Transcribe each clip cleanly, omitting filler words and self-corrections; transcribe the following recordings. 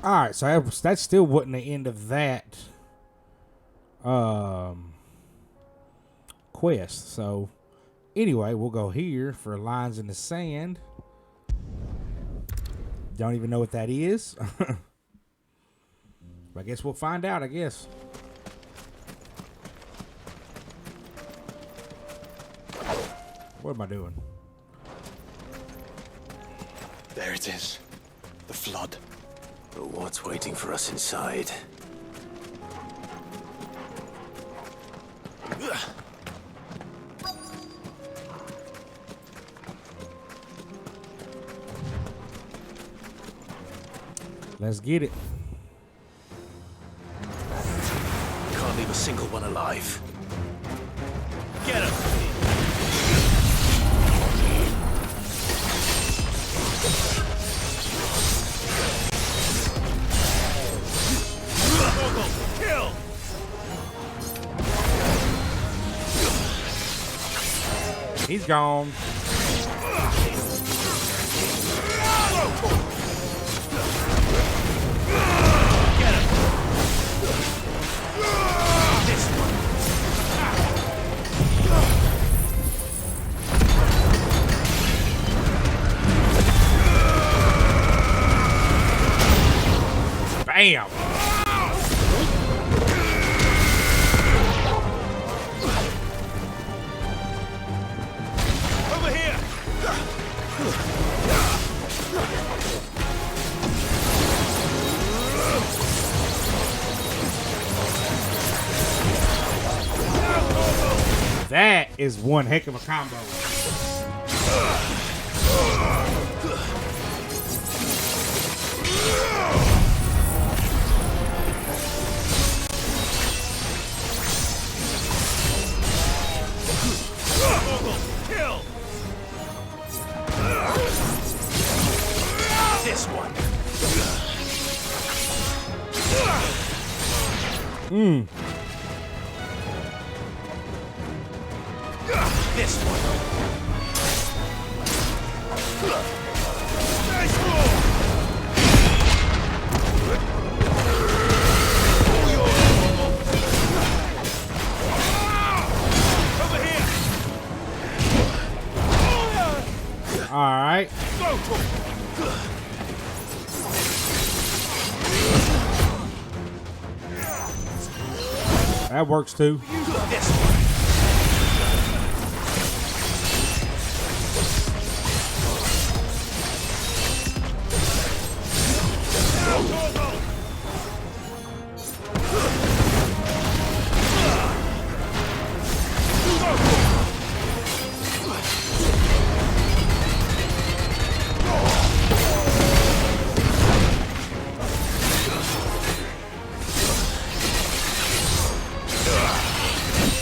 All right, so that still wasn't the end of that quest. So anyway, we'll go here for lines in the sand. Don't even know what that is. I guess we'll find out, I guess. What am I doing? There it is. The flood. But what's waiting for us inside? Let's get it. Can't leave a single one alive. Get him! Kill! He's gone. Get him! This one. Bam! Over here! That is one heck of a combo. Kill! This one. This one. Nice roll. Over here. All right. That works too. This one.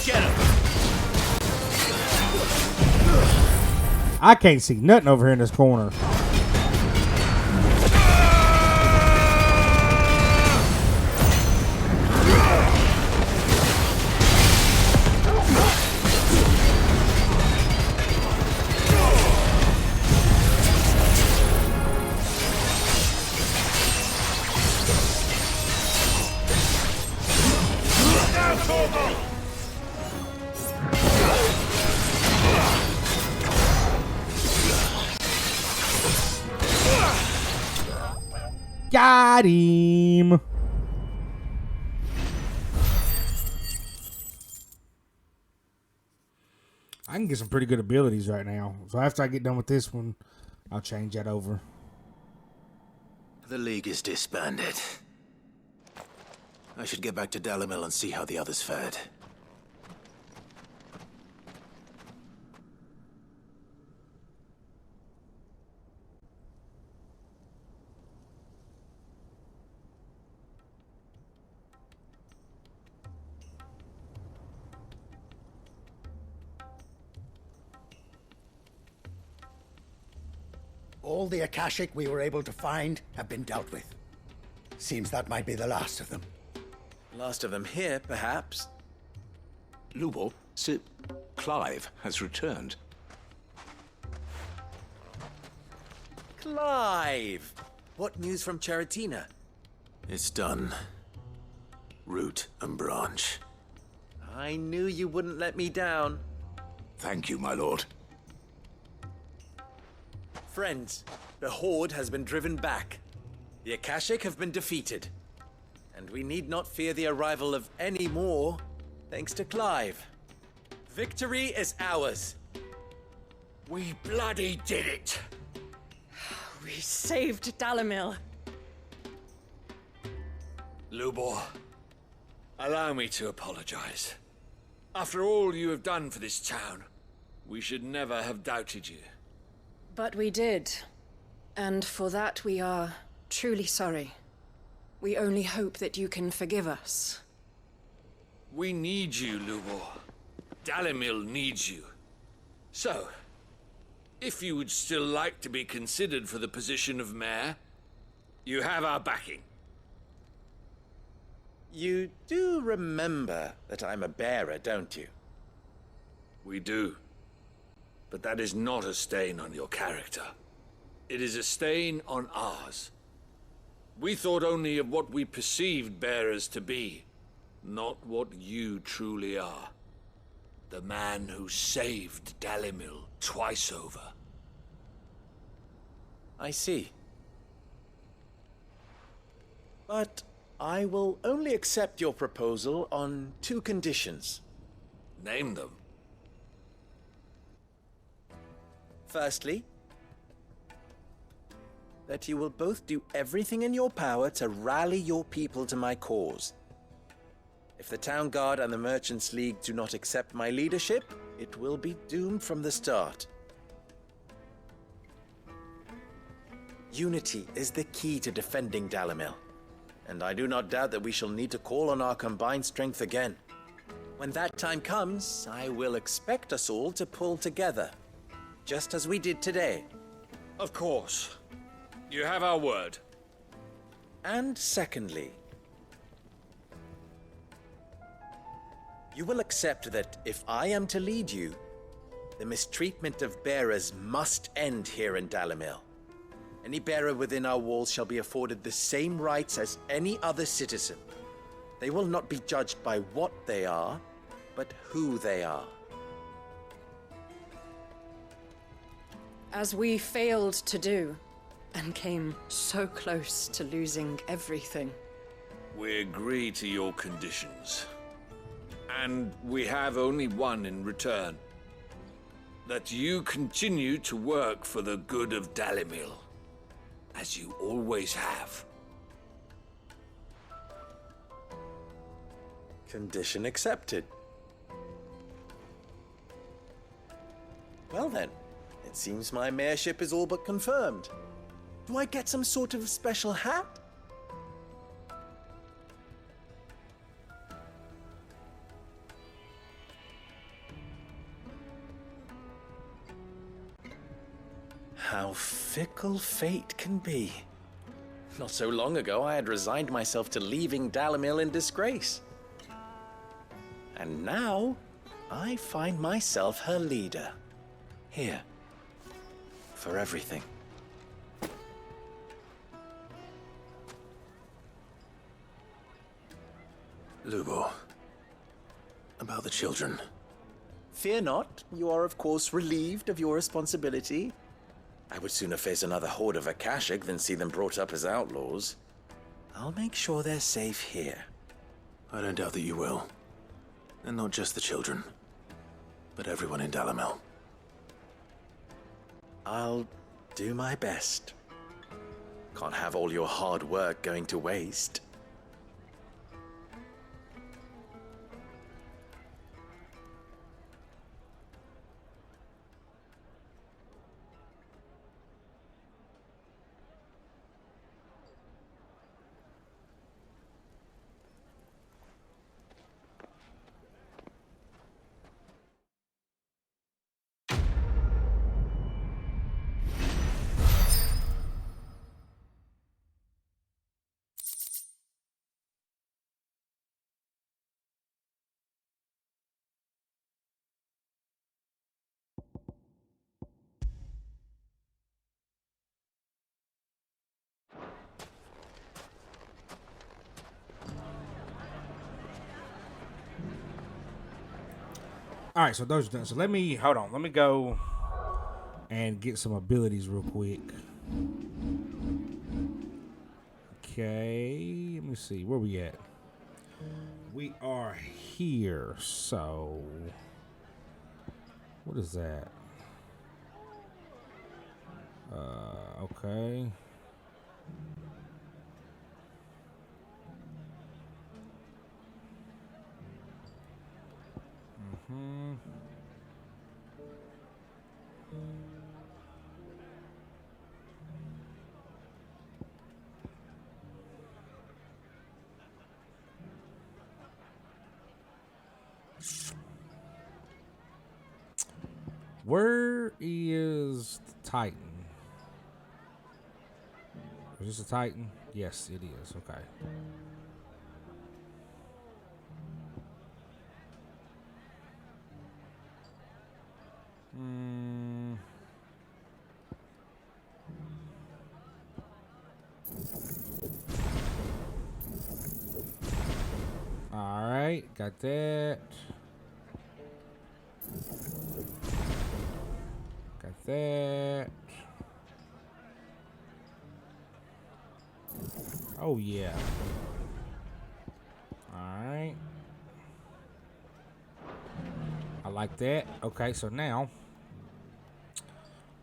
Get him. I can't see nothing over here in this corner. Got him. I can get some pretty good abilities right now. So after I get done with this one, I'll change that over. The League is disbanded. I should get back to Dalimil and see how the others fared. All the Akashic we were able to find have been dealt with. Seems that might be the last of them. Last of them here, perhaps. Lubo, Clive has returned. Clive! What news from Charatina? It's done. Root and branch. I knew you wouldn't let me down. Thank you, my lord. Friends, the Horde has been driven back. The Akashic have been defeated. And we need not fear the arrival of any more, thanks to Clive. Victory is ours. We bloody did it! We saved Dalimil. Lubor, allow me to apologize. After all you have done for this town, we should never have doubted you. But we did. And for that we are truly sorry. We only hope that you can forgive us. We need you, Lubor. Dalimil needs you. So, if you would still like to be considered for the position of mayor, you have our backing. You do remember that I'm a bearer, don't you? We do. But that is not a stain on your character. It is a stain on ours. We thought only of what we perceived bearers to be, not what you truly are. The man who saved Dalimil twice over. I see. But I will only accept your proposal on 2 conditions. Name them. Firstly, that you will both do everything in your power to rally your people to my cause. If the Town Guard and the Merchants League do not accept my leadership, it will be doomed from the start. Unity is the key to defending Dalimil, and I do not doubt that we shall need to call on our combined strength again. When that time comes, I will expect us all to pull together, just as we did today. Of course. You have our word. And secondly, you will accept that if I am to lead you, the mistreatment of bearers must end here in Dalimil. Any bearer within our walls shall be afforded the same rights as any other citizen. They will not be judged by what they are, but who they are. As we failed to do, and came so close to losing everything. We agree to your conditions. And we have only one in return. That you continue to work for the good of Dalimil, as you always have. Condition accepted. Well then, it seems my mayorship is all but confirmed. Do I get some sort of special hat? How fickle fate can be. Not so long ago, I had resigned myself to leaving Dalimil in disgrace. And now, I find myself her leader. Here. For everything. Lubo. About the children. Fear not, you are of course relieved of your responsibility. I would sooner face another horde of Akashic than see them brought up as outlaws. I'll make sure they're safe here. I don't doubt that you will. And not just the children, but everyone in Dalimil. I'll do my best. Can't have all your hard work going to waste. All right, so those are done. So let me hold on. Let me go and get some abilities real quick. Okay, let me see. Where we at? We are here. So what is that? Okay. Where is the Titan? Is this a Titan? Yes, it is. Okay. All right, got that. Got that. Oh yeah. All right. I like that. Okay, so now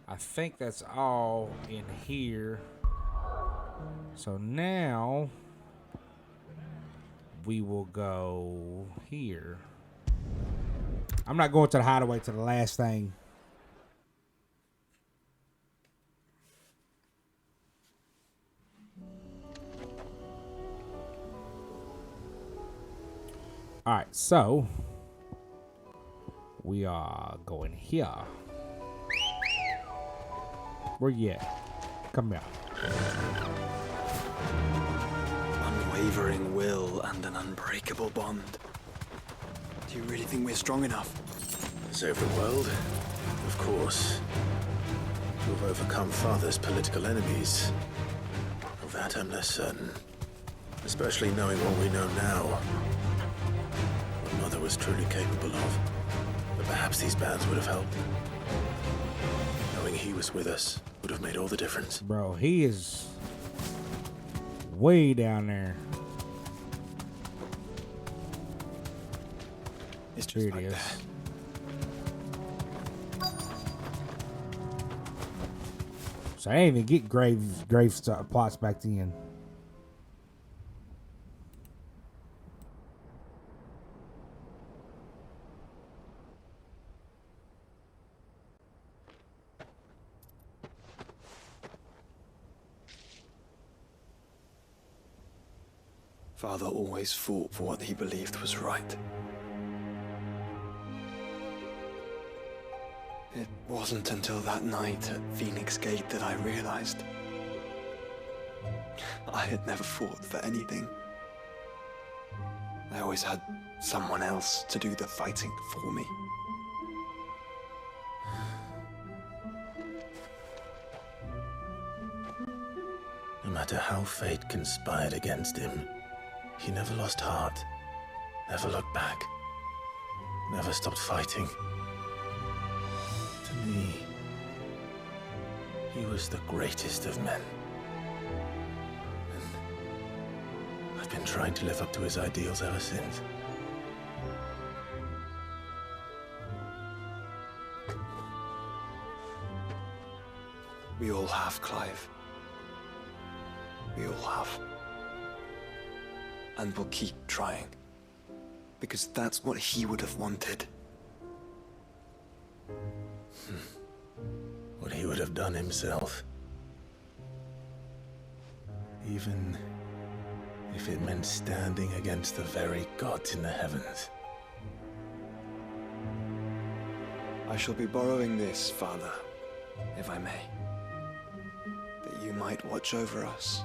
I think that's all in here. So now we will go here. I'm not going to the hideaway to the last thing. All right, so we are going here. Where you at? Come here. Unwavering will and an unbreakable bond. Do you really think we're strong enough? To save the world? Of course. To have overcome Father's political enemies? Of that I'm less certain. Especially knowing what we know now. What Mother was truly capable of. But perhaps these bands would have helped. Knowing he was with us would have made all the difference. Bro, he is way down there. It's just Here it like is. that. So I didn't even get grave plots back then. Father always fought for what he believed was right. It wasn't until that night at Phoenix Gate that I realized I had never fought for anything. I always had someone else to do the fighting for me. No matter how fate conspired against him, he never lost heart, never looked back, never stopped fighting. To me, he was the greatest of men. And I've been trying to live up to his ideals ever since. We all have, Clive. We all have. And we'll keep trying. Because that's what he would have wanted. What he would have done himself. Even if it meant standing against the very gods in the heavens. I shall be borrowing this, Father, if I may. That you might watch over us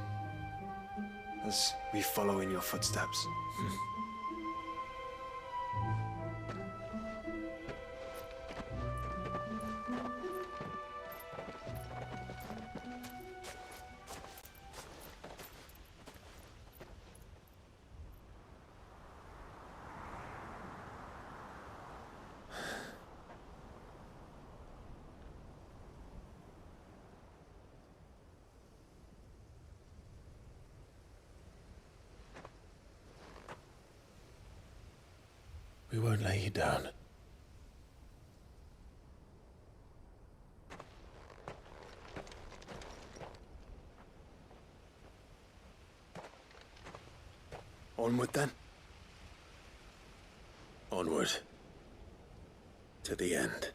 as we follow in your footsteps. We won't lay you down. Onward, then? Onward. To the end.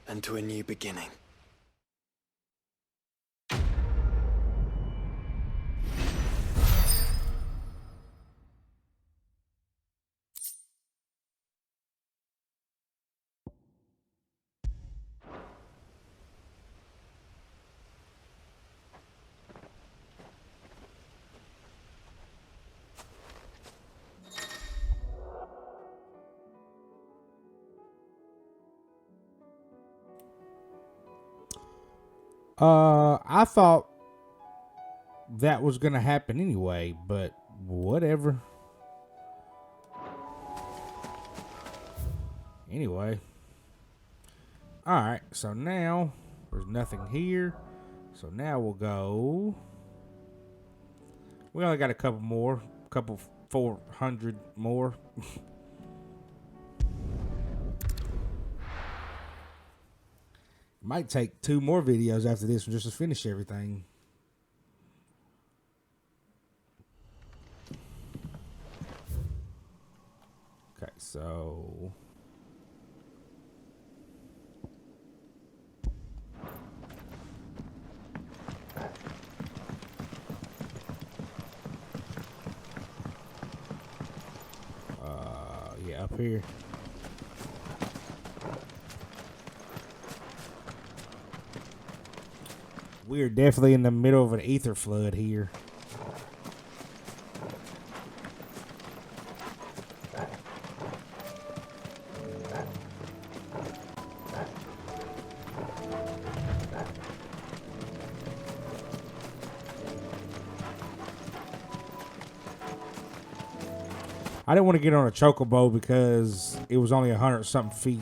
And to a new beginning. I thought that was gonna happen anyway, but whatever. Anyway. Alright, so now there's nothing here. So now we'll go. We only got a couple 400 more. Might take 2 more videos after this one just to finish everything. Okay, so yeah, up here. We are definitely in the middle of an ether flood here. I didn't want to get on a chocobo because it was only 100 something feet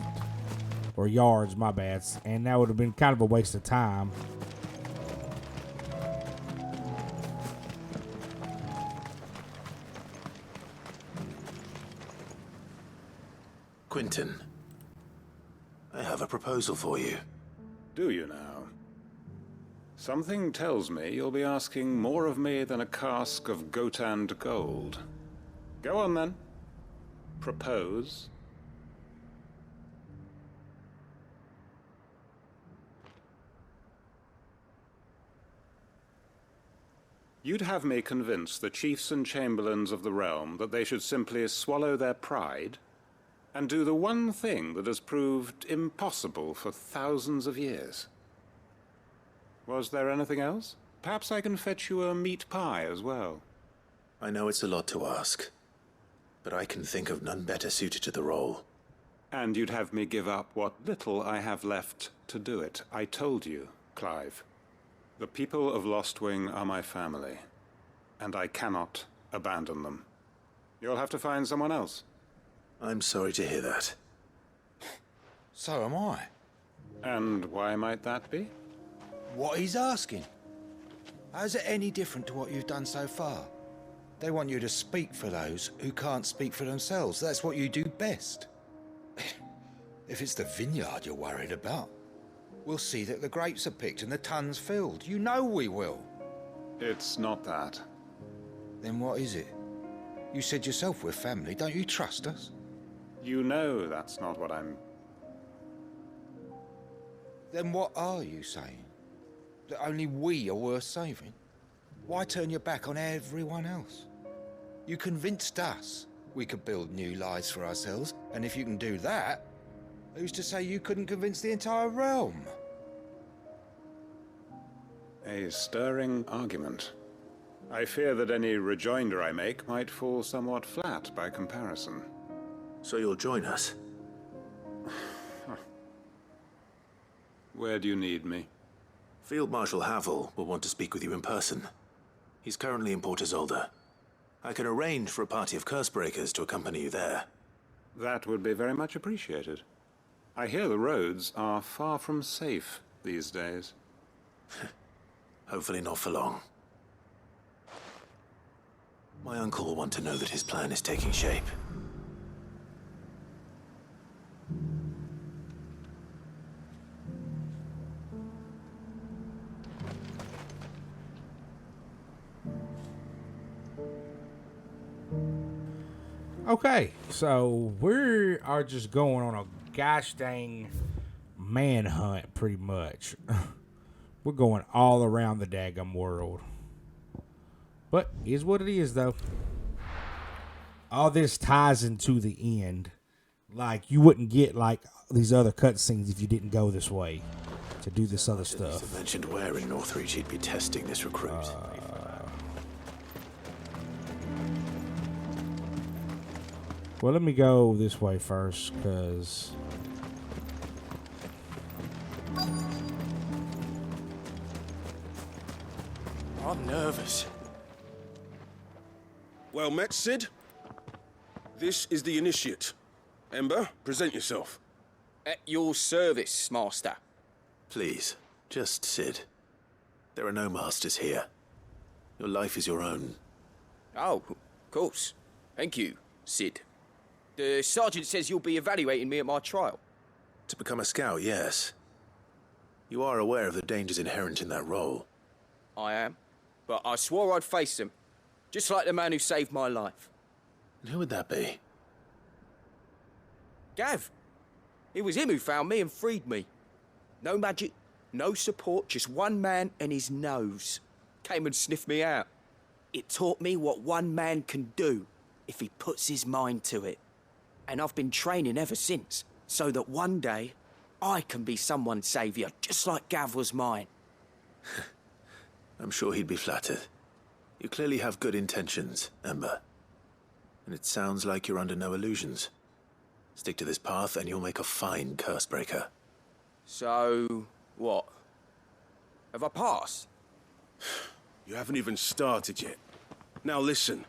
or yards, my bad, and that would have been kind of a waste of time. Quentin, I have a proposal for you. Do you now? Something tells me you'll be asking more of me than a cask of Gotand gold. Go on, then. Propose. You'd have me convince the chiefs and chamberlains of the realm that they should simply swallow their pride and do the one thing that has proved impossible for thousands of years. Was there anything else? Perhaps I can fetch you a meat pie as well. I know it's a lot to ask, but I can think of none better suited to the role. And you'd have me give up what little I have left to do it. I told you, Clive. The people of Lostwing are my family, and I cannot abandon them. You'll have to find someone else. I'm sorry to hear that. So am I. And why might that be? What he's asking. How's it any different to what you've done so far? They want you to speak for those who can't speak for themselves. That's what you do best. If it's the vineyard you're worried about, we'll see that the grapes are picked and the tons filled. You know we will. It's not that. Then what is it? You said yourself we're family. Don't you trust us? You know that's not what I'm... Then what are you saying? That only we are worth saving? Why turn your back on everyone else? You convinced us we could build new lives for ourselves, and if you can do that, who's to say you couldn't convince the entire realm? A stirring argument. I fear that any rejoinder I make might fall somewhat flat by comparison. So you'll join us? Where do you need me? Field Marshal Havel will want to speak with you in person. He's currently in Port Isolde. I can arrange for a party of Cursebreakers to accompany you there. That would be very much appreciated. I hear the roads are far from safe these days. Hopefully not for long. My uncle will want to know that his plan is taking shape. Okay, so we are just going on a gosh dang manhunt, pretty much. We're going all around the daggum world. But is what it is, though. All this ties into the end. Like, you wouldn't get, like, these other cutscenes if you didn't go this way to do this other stuff. Have mentioned where in Northreach he'd be testing this recruit. Well, let me go this way first, because... I'm nervous. Well met, Sid. This is the Initiate. Ember, present yourself. At your service, Master. Please, just Sid. There are no masters here. Your life is your own. Oh, of course. Thank you, Sid. The Sergeant says you'll be evaluating me at my trial. To become a scout, yes. You are aware of the dangers inherent in that role. I am. But I swore I'd face them. Just like the man who saved my life. And who would that be? Gav. It was him who found me and freed me. No magic, no support, just one man and his nose. Came and sniffed me out. It taught me what one man can do if he puts his mind to it. And I've been training ever since, so that one day I can be someone's saviour, just like Gav was mine. I'm sure he'd be flattered. You clearly have good intentions, Ember. And it sounds like you're under no illusions. Stick to this path and you'll make a fine cursebreaker. So, what? Have I passed? You haven't even started yet. Now listen.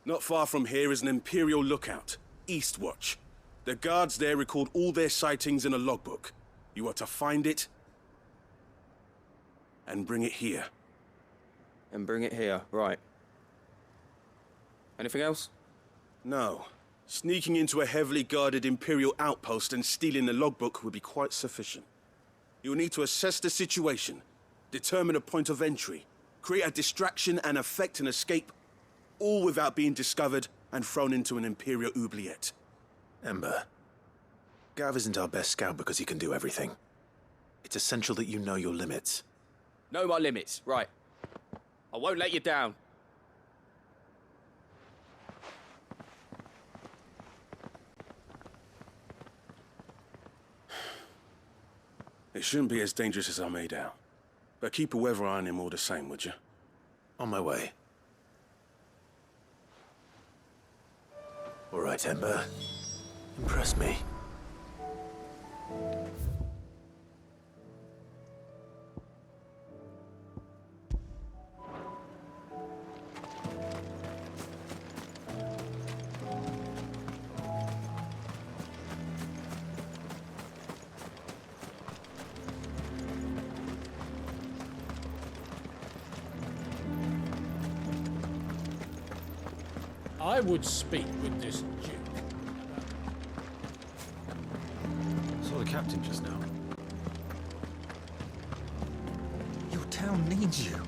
Not far from here is an Imperial lookout, Eastwatch. The guards there record all their sightings in a logbook. You are to find it and bring it here. And bring it here, right. Anything else? No. Sneaking into a heavily guarded Imperial outpost and stealing the logbook would be quite sufficient. You'll need to assess the situation, determine a point of entry, create a distraction and effect an escape, all without being discovered and thrown into an Imperial oubliette. Ember, Gav isn't our best scout because he can do everything. It's essential that you know your limits. Know my limits, right. I won't let you down. It shouldn't be as dangerous as I made out. But keep a weather eye on him all the same, would you? On my way. All right, Ember. Impress me. I would speak with this Duke. Saw the captain just now. Your town needs you.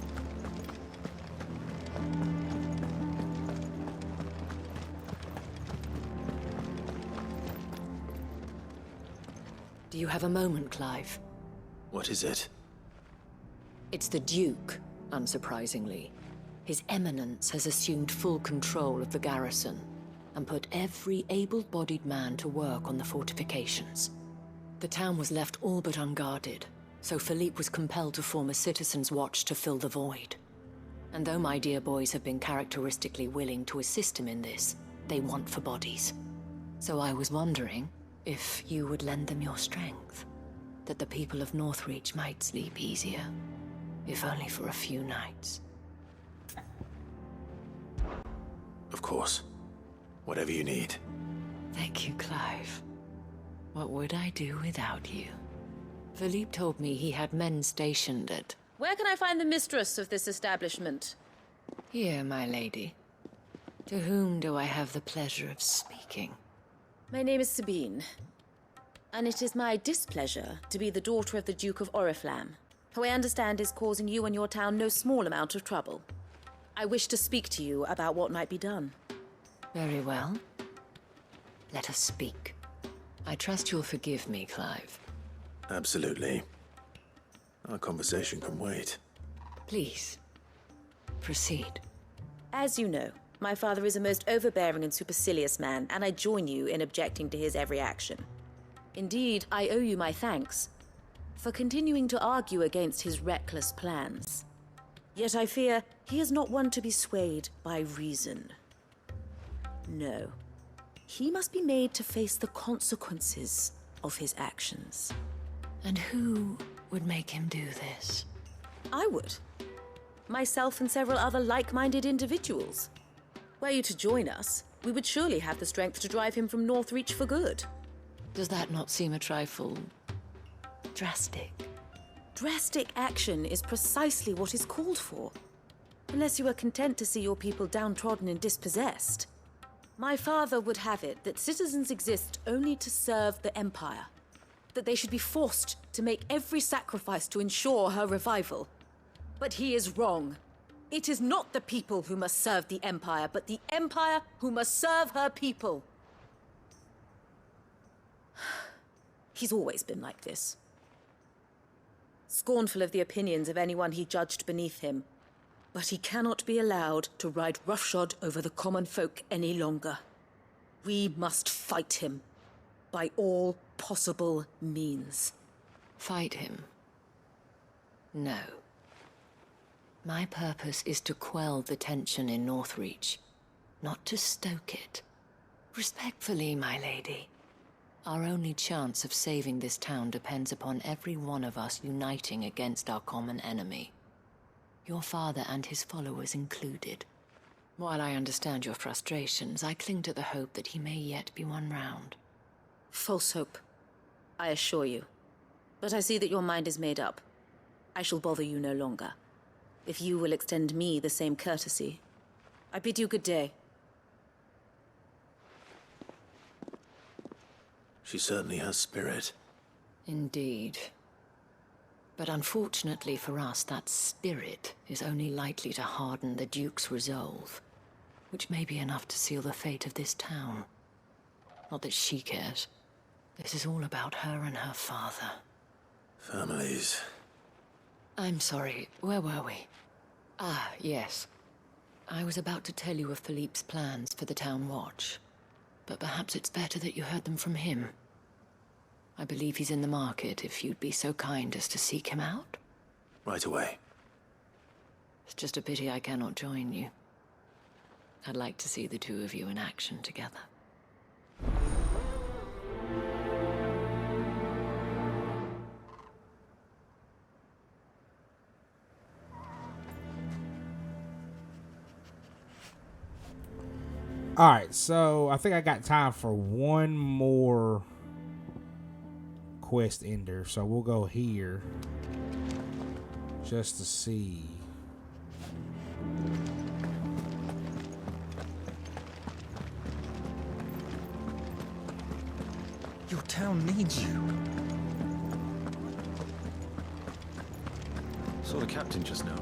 Do you have a moment, Clive? What is it? It's the Duke, unsurprisingly. His Eminence has assumed full control of the garrison and put every able-bodied man to work on the fortifications. The town was left all but unguarded, so Philippe was compelled to form a citizen's watch to fill the void. And though my dear boys have been characteristically willing to assist him in this, they want for bodies. So I was wondering if you would lend them your strength, that the people of Northreach might sleep easier, if only for a few nights. Of course. Whatever you need. Thank you, Clive. What would I do without you? Philippe told me he had men stationed at... Where can I find the mistress of this establishment? Here, my lady. To whom do I have the pleasure of speaking? My name is Sabine, and it is my displeasure to be the daughter of the Duke of Oriflamme, who I understand is causing you and your town no small amount of trouble. I wish to speak to you about what might be done. Very well. Let us speak. I trust you'll forgive me, Clive. Absolutely. Our conversation can wait. Please, proceed. As you know, my father is a most overbearing and supercilious man, and I join you in objecting to his every action. Indeed, I owe you my thanks for continuing to argue against his reckless plans. Yet I fear he is not one to be swayed by reason. No. He must be made to face the consequences of his actions. And who would make him do this? I would. Myself and several other like-minded individuals. Were you to join us, we would surely have the strength to drive him from Northreach for good. Does that not seem a trifle drastic? Drastic action is precisely what is called for. Unless you are content to see your people downtrodden and dispossessed. My father would have it that citizens exist only to serve the Empire. That they should be forced to make every sacrifice to ensure her revival. But he is wrong. It is not the people who must serve the Empire, but the Empire who must serve her people. He's always been like this. Scornful of the opinions of anyone he judged beneath him. But he cannot be allowed to ride roughshod over the common folk any longer. We must fight him. By all possible means. Fight him? No. My purpose is to quell the tension in Northreach, not to stoke it. Respectfully, my lady. Our only chance of saving this town depends upon every one of us uniting against our common enemy. Your father and his followers included. While I understand your frustrations, I cling to the hope that he may yet be won round. False hope, I assure you. But I see that your mind is made up. I shall bother you no longer. If you will extend me the same courtesy, I bid you good day. She certainly has spirit. Indeed. But unfortunately for us, that spirit is only likely to harden the Duke's resolve, which may be enough to seal the fate of this town. Not that she cares. This is all about her and her father. Families. I'm sorry, where were we? Ah, yes. I was about to tell you of Philippe's plans for the town watch, but perhaps it's better that you heard them from him. I believe he's in the market, if you'd be so kind as to seek him out. Right away. It's just a pity I cannot join you. I'd like to see the two of you in action together. Alright, so I think I got time for one more quest ender. So we'll go here just to see. Your town needs you. Saw the captain just now.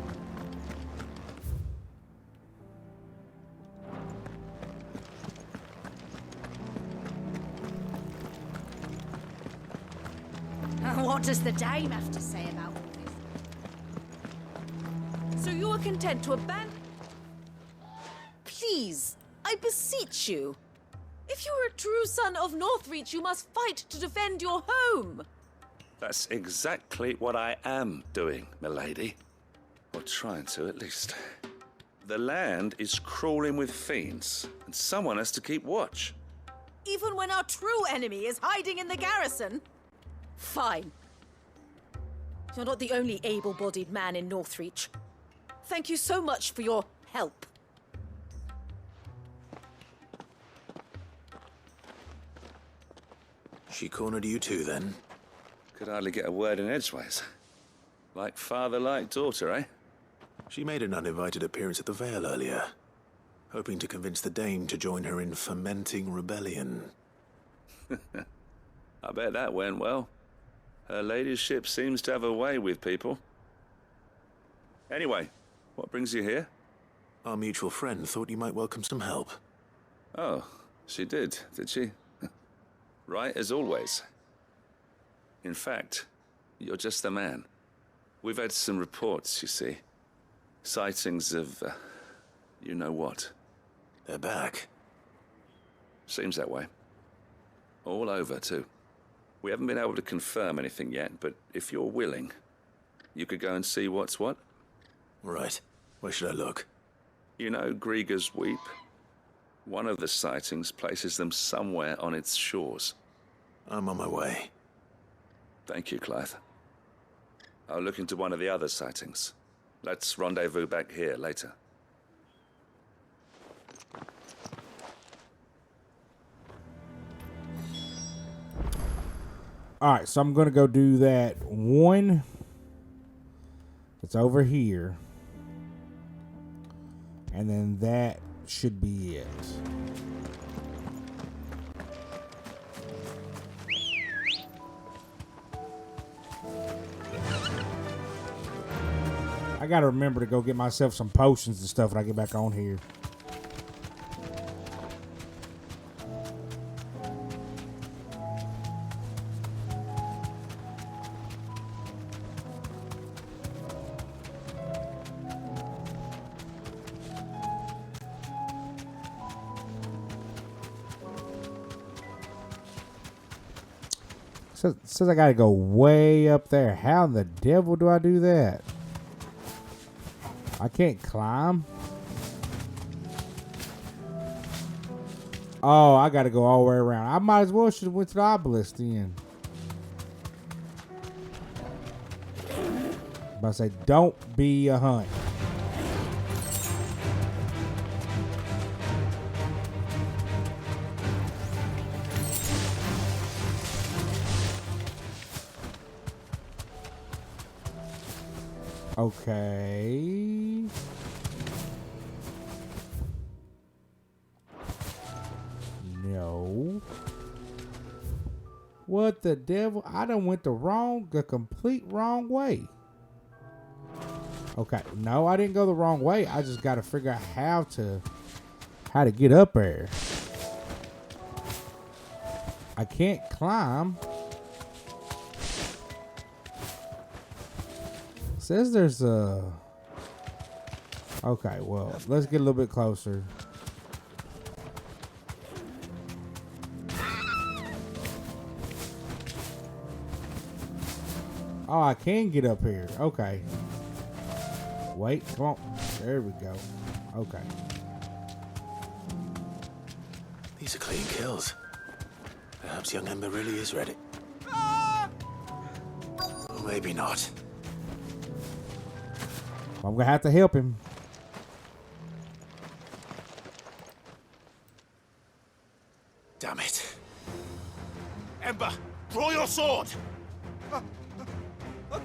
What does the dame have to say about all this? So you are content to abandon... Please, I beseech you. If you are a true son of Northreach, you must fight to defend your home. That's exactly what I am doing, milady. Or trying to, at least. The land is crawling with fiends, and someone has to keep watch. Even when our true enemy is hiding in the garrison? Fine. You're not the only able-bodied man in Northreach. Thank you so much for your help. She cornered you too, then? Could hardly get a word in edgeways. Like father, like daughter, eh? She made an uninvited appearance at the Vale earlier, hoping to convince the Dame to join her in fomenting rebellion. I bet that went well. Her ladyship seems to have a way with people. Anyway, what brings you here? Our mutual friend thought you might welcome some help. Oh, she did she? Right as always. In fact, you're just the man. We've had some reports, you see. Sightings of, you know what. They're back. Seems that way. All over, too. We haven't been able to confirm anything yet, but if you're willing, you could go and see what's what. Right. Where should I look? You know Grieger's Weep? One of the sightings places them somewhere on its shores. I'm on my way. Thank you, Clive. I'll look into one of the other sightings. Let's rendezvous back here later. Alright, so I'm going to go do that one. It's over here. And then that should be it. I got to remember to go get myself some potions and stuff when I get back on here. Says I gotta go way up there. How in the devil do I do that? I can't climb. Oh, I gotta go all the way around. I might as well should have went to the obelisk then. But I say, don't be a hunt. Okay. No. What the devil? I done went the complete wrong way. Okay. No, I didn't go the wrong way. I just got to figure out how to get up there. I can't climb. Says there's a... Okay, well, let's get a little bit closer. Oh, I can get up here. Okay. Wait, come on. There we go. Okay. These are clean kills. Perhaps young Ember really is ready. Or maybe not. I'm gonna have to help him. Damn it. Ember, draw your sword! I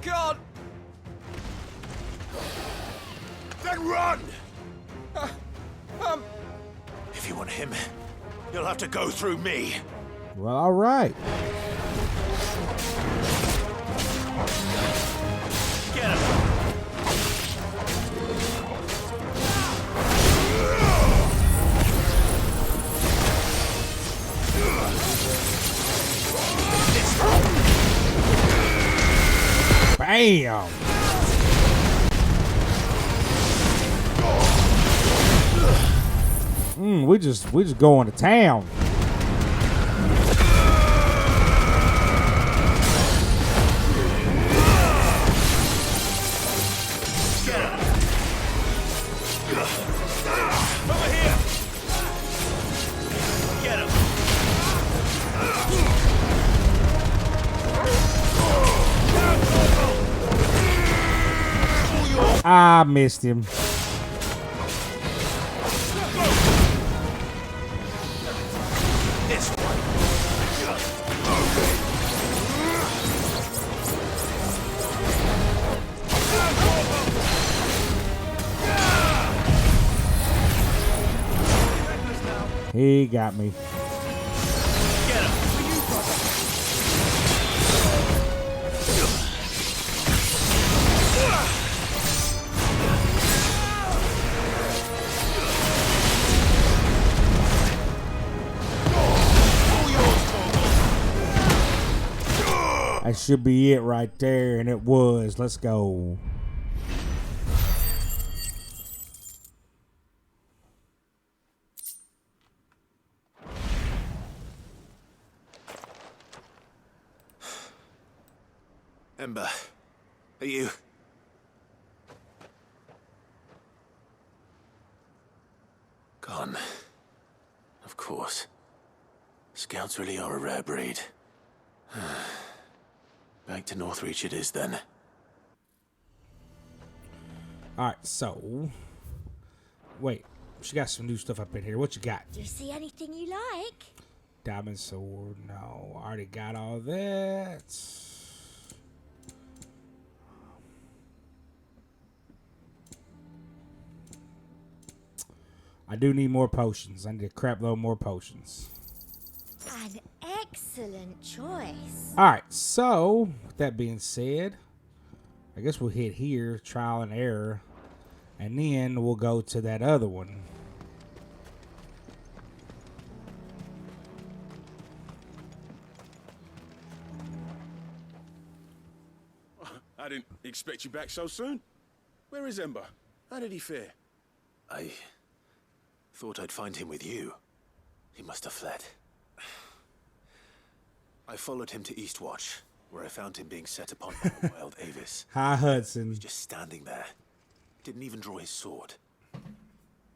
can't! Then run! If you want him, you'll have to go through me. Well, all right. Get him! Bam! We just going to town. Over here! Get him! I missed him. This one. He got me. Get him. should be it right there, and it was. Let's go. Ember, are you... Gone. Of course. Scouts really are a rare breed. Back to Northreach it is then. Alright, so... Wait, she got some new stuff up in here. What you got? Do you see anything you like? Diamond sword. No, I already got all that. I do need more potions. I need a crap load more potions. An excellent choice. Alright, so, with that being said, I guess we'll hit here, trial and error, and then we'll go to that other one. I didn't expect you back so soon. Where is Ember? How did he fare? I thought I'd find him with you. He must have fled. I followed him to Eastwatch, where I found him being set upon by a wild Avis. Hi, Hudson. He was just standing there. Didn't even draw his sword.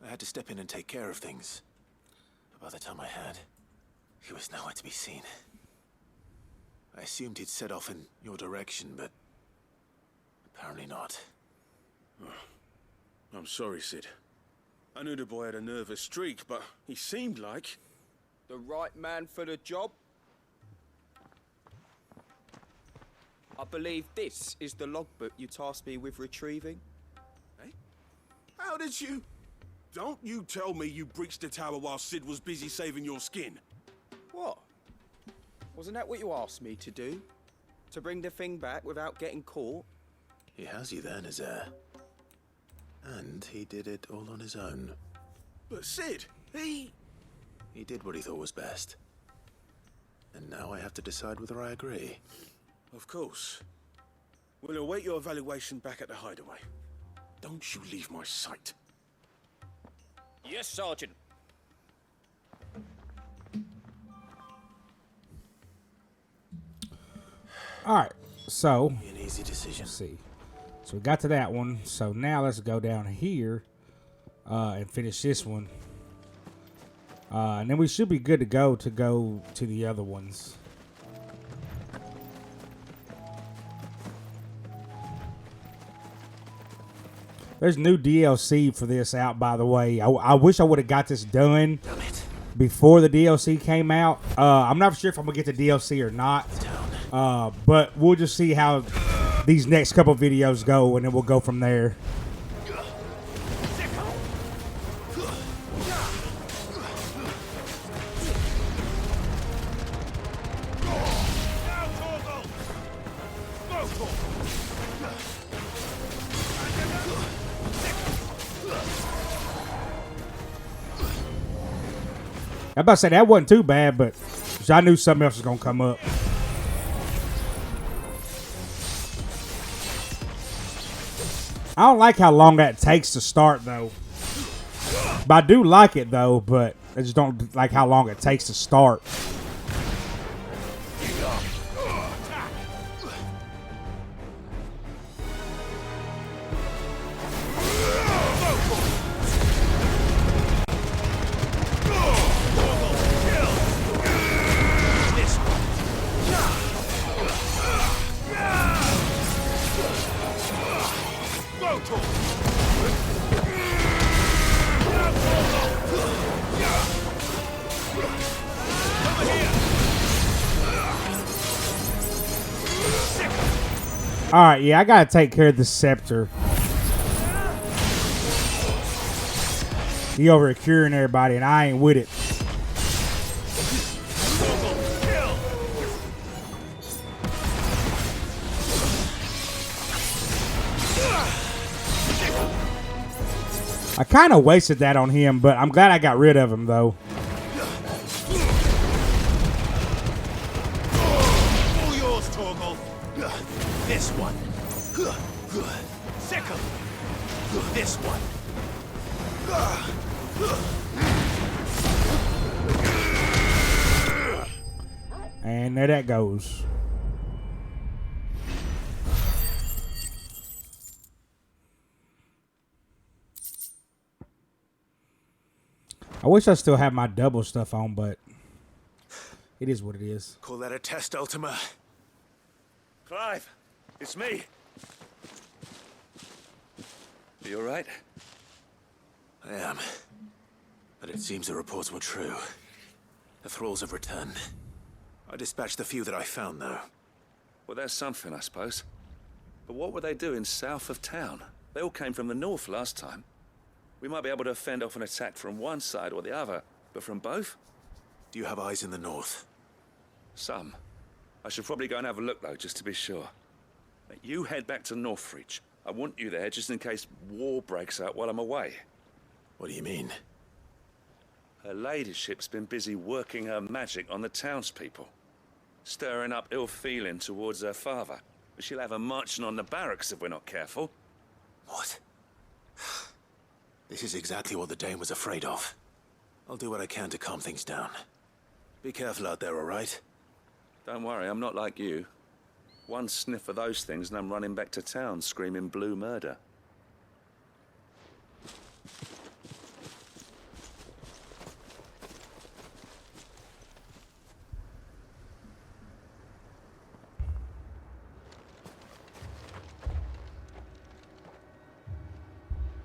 I had to step in and take care of things. But by the time I had, he was nowhere to be seen. I assumed he'd set off in your direction, but apparently not. I'm sorry, Sid. I knew the boy had a nervous streak, but he seemed like... The right man for the job? I believe this is the logbook you tasked me with retrieving. Eh? How did you... Don't you tell me you breached the tower while Sid was busy saving your skin. What? Wasn't that what you asked me to do? To bring the thing back without getting caught? He has you there, Nazaire. And he did it all on his own. But Sid, he did what he thought was best. And now I have to decide whether I agree. Of course. We'll await your evaluation back at the hideaway. Don't you leave my sight. Yes, Sergeant. Alright, so... Be an easy decision. Let's see. So we got to that one. So now let's go down here and finish this one. And then we should be good to go to the other ones. There's new DLC for this out, by the way. I wish I would have got this done before the DLC came out. I'm not sure if I'm going to get the DLC or not. But we'll just see how these next couple videos go, and then we'll go from there. I'm about to say that wasn't too bad, but I knew something else was going to come up. I don't like how long that takes to start, though. But I do like it, though, but I just don't like how long it takes to start. Alright, yeah, I gotta take care of the scepter. He over here curing everybody, and I ain't with it. I kind of wasted that on him, but I'm glad I got rid of him, though. Sickle! This one! And there that goes. I wish I still had my double stuff on, but it is what it is. Call that a test, Ultima? Clive, it's me. Are you all right? I am. But it seems the reports were true. The thralls have returned. I dispatched the few that I found, though. Well, that's something, I suppose. But what were they doing south of town? They all came from the north last time. We might be able to fend off an attack from one side or the other, but from both? Do you have eyes in the north? Some. I should probably go and have a look, though, just to be sure. You head back to Northreach. I want you there just in case war breaks out while I'm away. What do you mean? Her ladyship's been busy working her magic on the townspeople, stirring up ill feeling towards her father. She'll have her marching on the barracks if we're not careful. What? This is exactly what the Dane was afraid of. I'll do what I can to calm things down. Be careful out there, all right? Don't worry, I'm not like you. One sniff of those things and I'm running back to town screaming blue murder.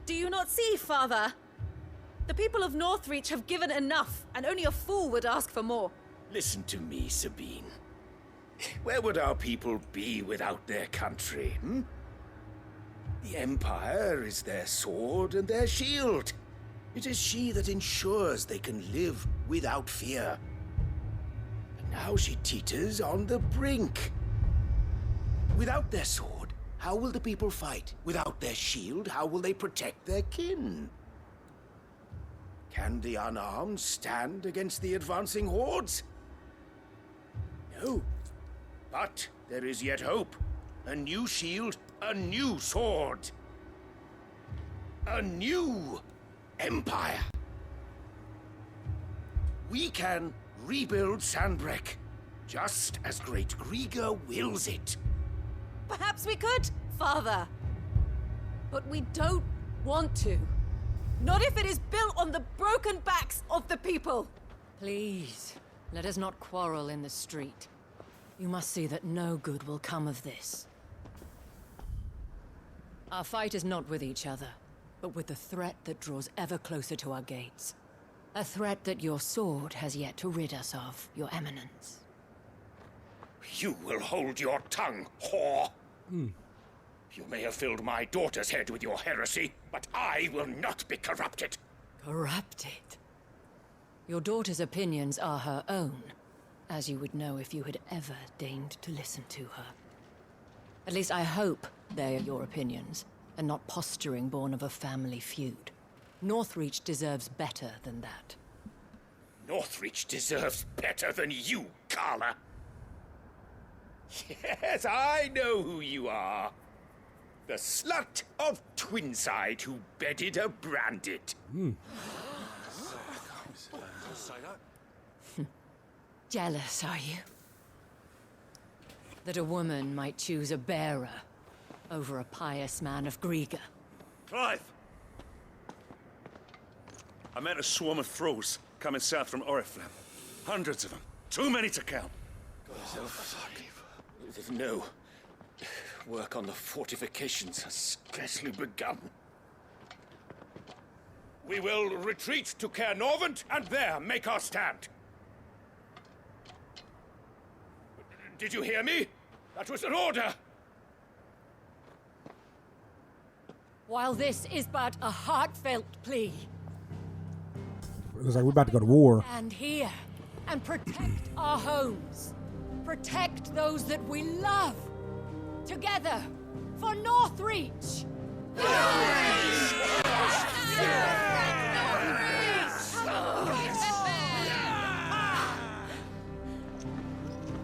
Do you not see, Father? The people of Northreach have given enough, and only a fool would ask for more. Listen to me, Sabine. Where would our people be without their country, hmm? The Empire is their sword and their shield. It is she that ensures they can live without fear. And now she teeters on the brink. Without their sword, how will the people fight? Without their shield, how will they protect their kin? Can the unarmed stand against the advancing hordes? No. But there is yet hope. A new shield, a new sword. A new empire. We can rebuild Sandbreck, just as Great Grieger wills it. Perhaps we could, Father. But we don't want to. Not if it is built on the broken backs of the people. Please, let us not quarrel in the street. You must see that no good will come of this. Our fight is not with each other, but with the threat that draws ever closer to our gates. A threat that your sword has yet to rid us of, Your Eminence. You will hold your tongue, whore! You may have filled my daughter's head with your heresy, but I will not be corrupted. Corrupted? Your daughter's opinions are her own, as you would know if you had ever deigned to listen to her. At least I hope they are your opinions, and not posturing born of a family feud. Northreach deserves better than that. Northreach deserves better than you, Carla. Yes, I know who you are. The slut of Twinside who bedded a Branded. Jealous, are you? That a woman might choose a bearer over a pious man of Grieger. Clive! I met a swarm of thralls coming south from Oriflamme. Hundreds of them. Too many to count. No. Work on the fortifications has scarcely begun. We will retreat to Caer Norvent and there make our stand. Did you hear me? That was an order! While this is but a heartfelt plea, It looks like we're about to go to war. stand here and protect our homes. Protect those that we love. Together, for Northreach!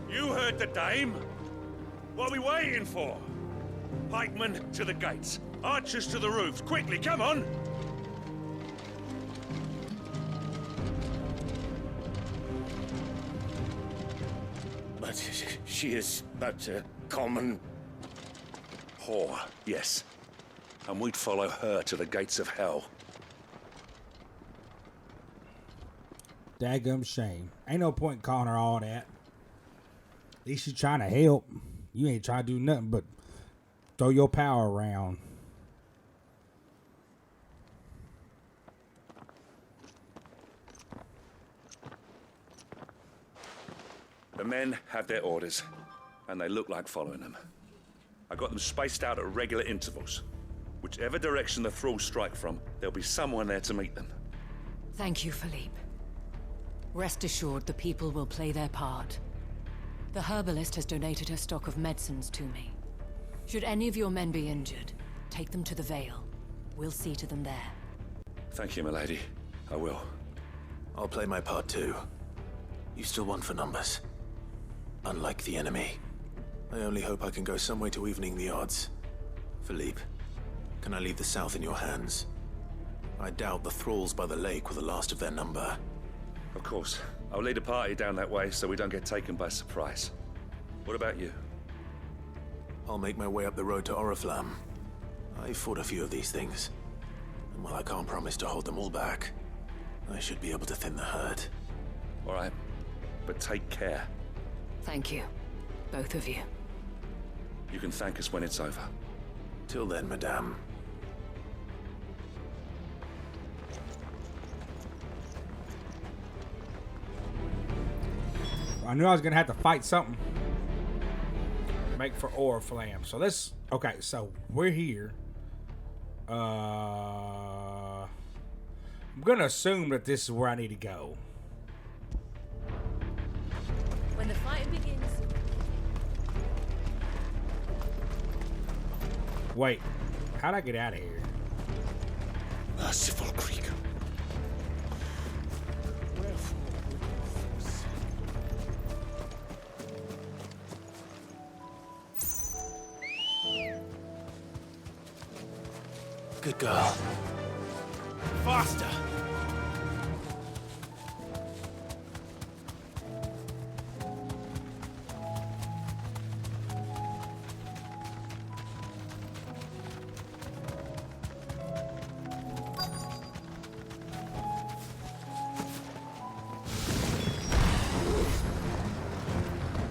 You heard the dame. What are we waiting for? Pikemen to the gates. Archers to the roofs. Quickly, come on! But she is but a common... Whore, yes. And we'd follow her to the gates of hell. Daggum shame. Ain't no point in calling her all that. At least you're trying to help. You ain't trying to do nothing but throw your power around. The men have their orders, and they look like following them. I got them spaced out at regular intervals. Whichever direction the thralls strike from, there'll be someone there to meet them. Thank you, Philippe. Rest assured the people will play their part. The herbalist has donated her stock of medicines to me. Should any of your men be injured, take them to the Vale. We'll see to them there. Thank you, milady. I will. I'll play my part too. You still won for numbers. Unlike the enemy. I only hope I can go some way to evening the odds. Philippe, can I leave the south in your hands? I doubt the thralls by the lake were the last of their number. Of course. I'll lead a party down that way so we don't get taken by surprise. What about you? I'll make my way up the road to Oriflamme. I fought a few of these things. And while I can't promise to hold them all back, I should be able to thin the herd. All right. But take care. Thank you. Both of you. You can thank us when it's over. Till then, madame. I knew I was gonna have to fight something. Make for Oriflamme. So let's. Okay, so we're here. I'm gonna assume that this is where I need to go. When the fighting begins. Wait, how'd I get out of here? Merciful Creek. Good girl. Faster!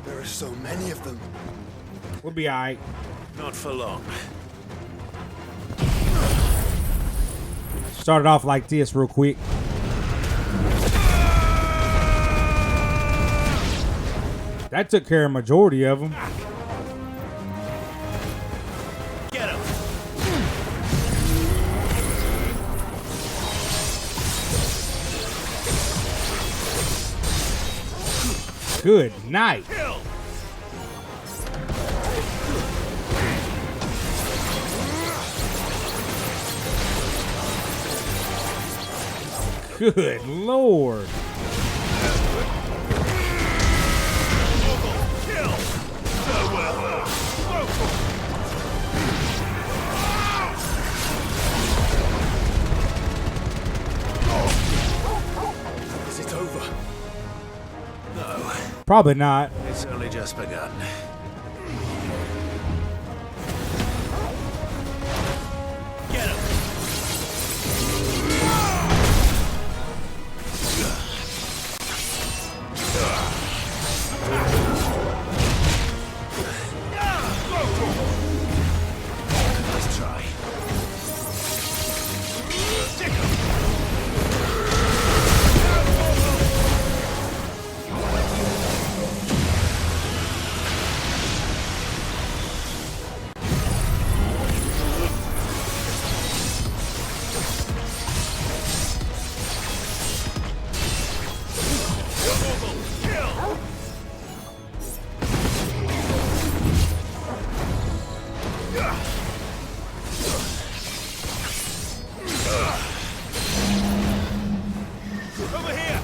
There are so many of them. We'll be alright. Not for long. Started off like this real quick. That took care of majority of them. Get him! Good night. Good Lord. Is it over? No. Probably not. It's only just begun. Get him! Let's try. Over here!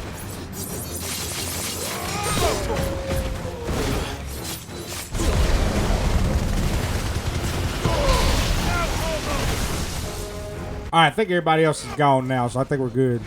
All right, I think everybody else is gone now, so I think we're good.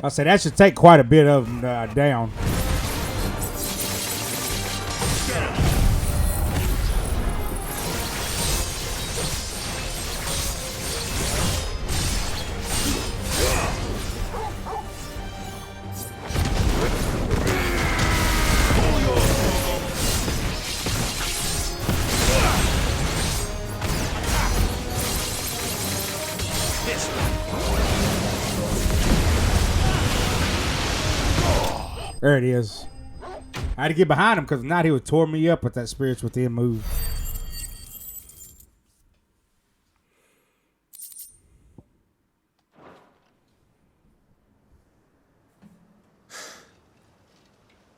I said that should take quite a bit of them down. There it is. I had to get behind him because if not, he would tore me up with that Spirits Within move.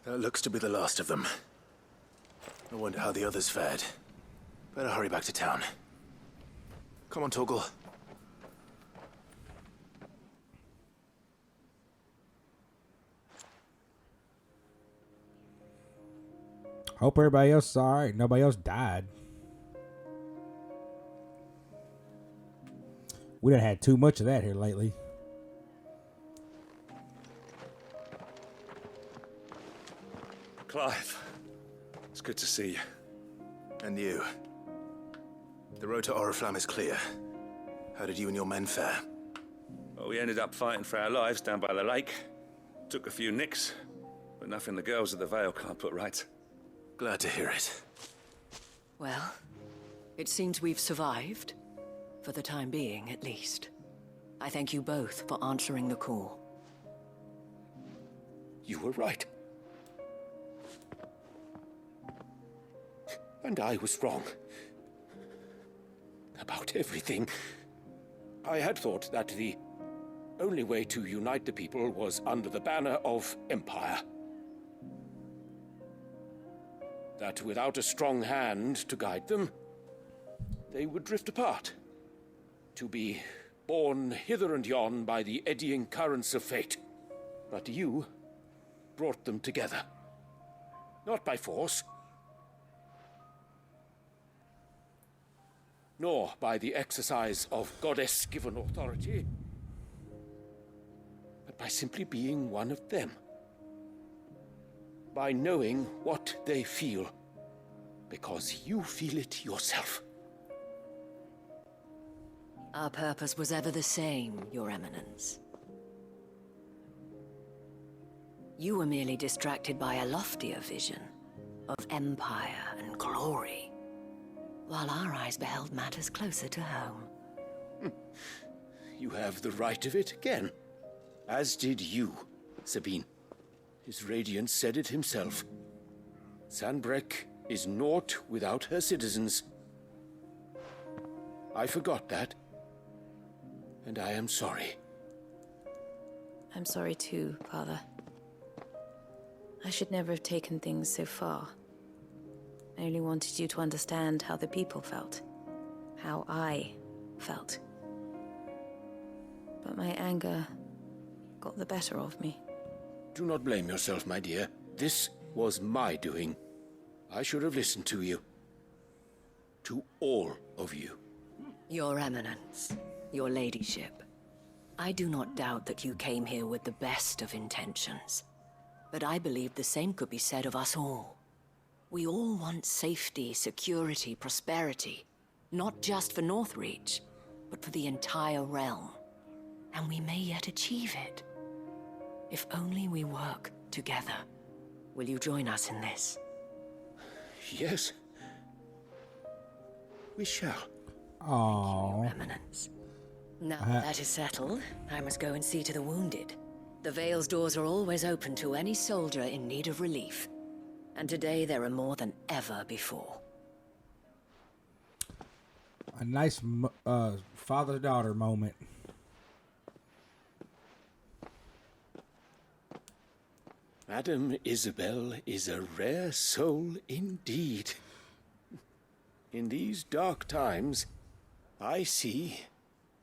That looks to be the last of them. I wonder how the others fared. Better hurry back to town. Come on, Torgal. Hope everybody else is alright. Nobody else died. We done had too much of that here lately. Clive, it's good to see you. And you. The road to Oriflamme is clear. How did you and your men fare? Well, we ended up fighting for our lives down by the lake. Took a few nicks, but nothing the girls at the Vale can't put right. Glad to hear it. Well, it seems we've survived. For the time being, at least. I thank you both for answering the call. You were right. And I was wrong. About everything. I had thought that the only way to unite the people was under the banner of Empire. That without a strong hand to guide them, they would drift apart. To be borne hither and yon by the eddying currents of fate. But you brought them together. Not by force, nor by the exercise of goddess-given authority, but by simply being one of them. By knowing what they feel, because you feel it yourself. Our purpose was ever the same, Your Eminence. You were merely distracted by a loftier vision of empire and glory, while our eyes beheld matters closer to home. You have the right of it again. As did you, Sabine. His Radiance said it himself. Sanbreque is naught without her citizens. I forgot that. And I am sorry. I'm sorry too, Father. I should never have taken things so far. I only wanted you to understand how the people felt. How I felt. But my anger got the better of me. Do not blame yourself, my dear. This was my doing. I should have listened to you. To all of you. Your Eminence, your Ladyship, I do not doubt that you came here with the best of intentions. But I believe the same could be said of us all. We all want safety, security, prosperity. Not just for Northreach, but for the entire realm. And we may yet achieve it. If only we work together. Will you join us in this? Yes. We shall. Aww. Your Eminence. Now that is settled, I must go and see to the wounded. The Vale's doors are always open to any soldier in need of relief. And today there are more than ever before. A nice father-daughter moment. Madame Isabel is a rare soul indeed. In these dark times, I see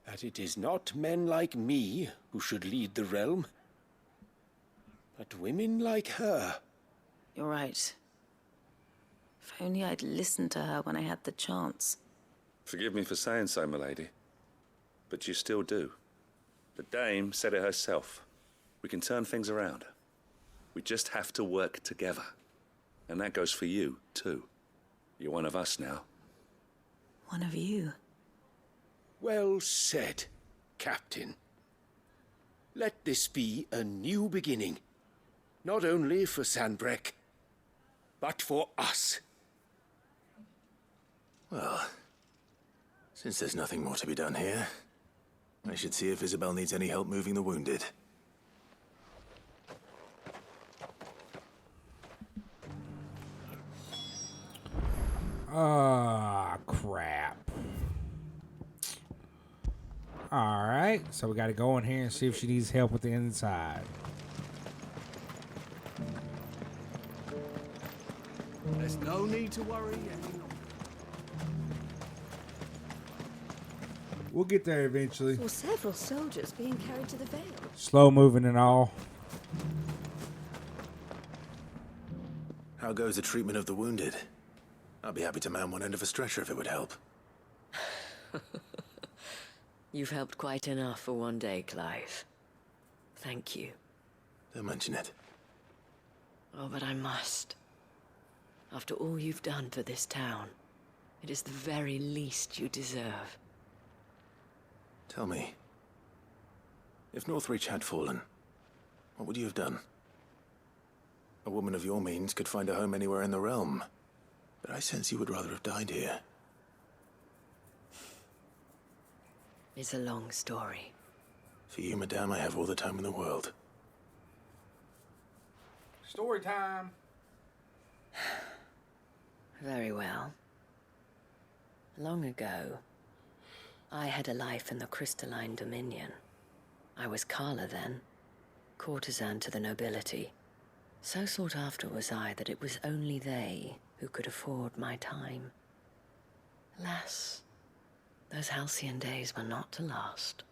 that it is not men like me who should lead the realm, but women like her. You're right. If only I'd listened to her when I had the chance. Forgive me for saying so, milady, but you still do. The dame said it herself. We can turn things around. We just have to work together. And that goes for you, too. You're one of us now. One of you. Well said, Captain. Let this be a new beginning. Not only for Sanbreque, but for us. Well, since there's nothing more to be done here, I should see if Isabel needs any help moving the wounded. Ah, crap. Alright, so we gotta go in here and see if she needs help with the inside. There's no need to worry any longer. We'll get there eventually. Saw several soldiers being carried to the Vale. Slow moving and all. How goes the treatment of the wounded? I'll be happy to man one end of a stretcher if it would help. You've helped quite enough for one day, Clive. Thank you. Don't mention it. Oh, but I must. After all you've done for this town, it is the very least you deserve. Tell me, if Northreach had fallen, what would you have done? A woman of your means could find a home anywhere in the realm, but I sense you would rather have died here. It's a long story. For you, madame, I have all the time in the world. Story time. Very well. Long ago, I had a life in the Crystalline Dominion. I was Carla then, courtesan to the nobility. So sought after was I that it was only they who could afford my time. Alas, those halcyon days were not to last.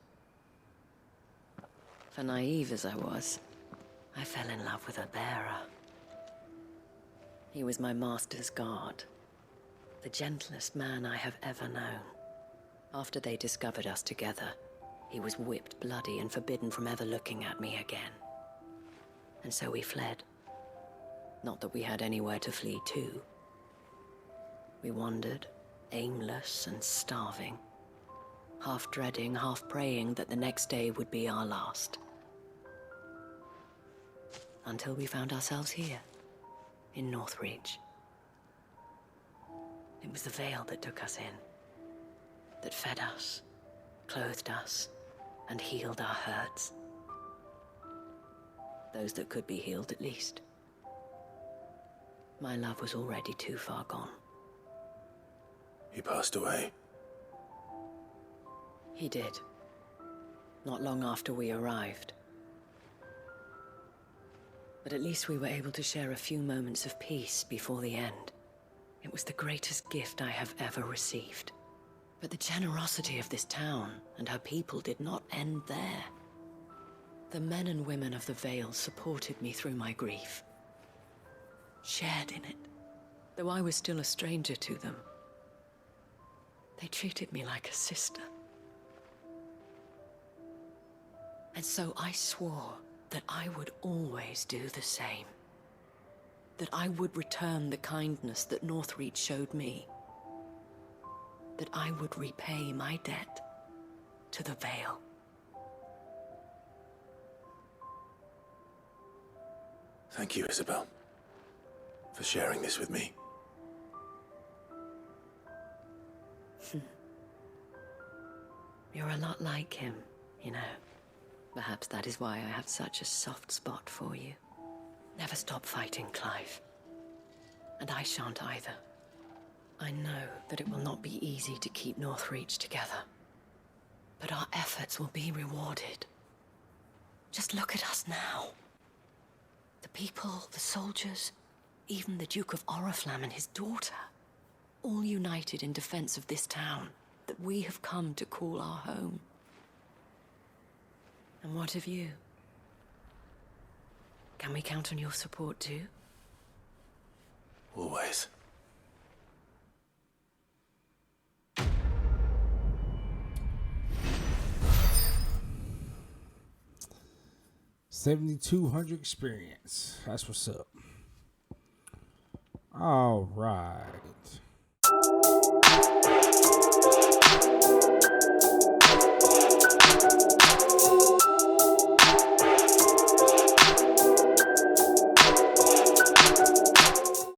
For naive as I was, I fell in love with a bearer. He was my master's guard, the gentlest man I have ever known. After they discovered us together, he was whipped bloody and forbidden from ever looking at me again. And so we fled. Not that we had anywhere to flee to. We wandered, aimless and starving, half dreading, half praying that the next day would be our last. Until we found ourselves here, in Northreach. It was the Vale that took us in, that fed us, clothed us, and healed our hurts. Those that could be healed, at least. My love was already too far gone. He passed away. He did. Not long after we arrived. But at least we were able to share a few moments of peace before the end. It was the greatest gift I have ever received. But the generosity of this town and her people did not end there. The men and women of the Vale supported me through my grief. Shared in it, though I was still a stranger to them. They treated me like a sister. And so I swore that I would always do the same. That I would return the kindness that Northreach showed me. That I would repay my debt to the Vale. Thank you, Isabel, for sharing this with me. You're a lot like him, you know. Perhaps that is why I have such a soft spot for you. Never stop fighting, Clive. And I shan't either. I know that it will not be easy to keep Northreach together. But our efforts will be rewarded. Just look at us now. The people, the soldiers, even the Duke of Oriflamme and his daughter. all united in defense of this town that we have come to call our home. And what of you? Can we count on your support too? Always. $7,200 experience. That's what's up. All right.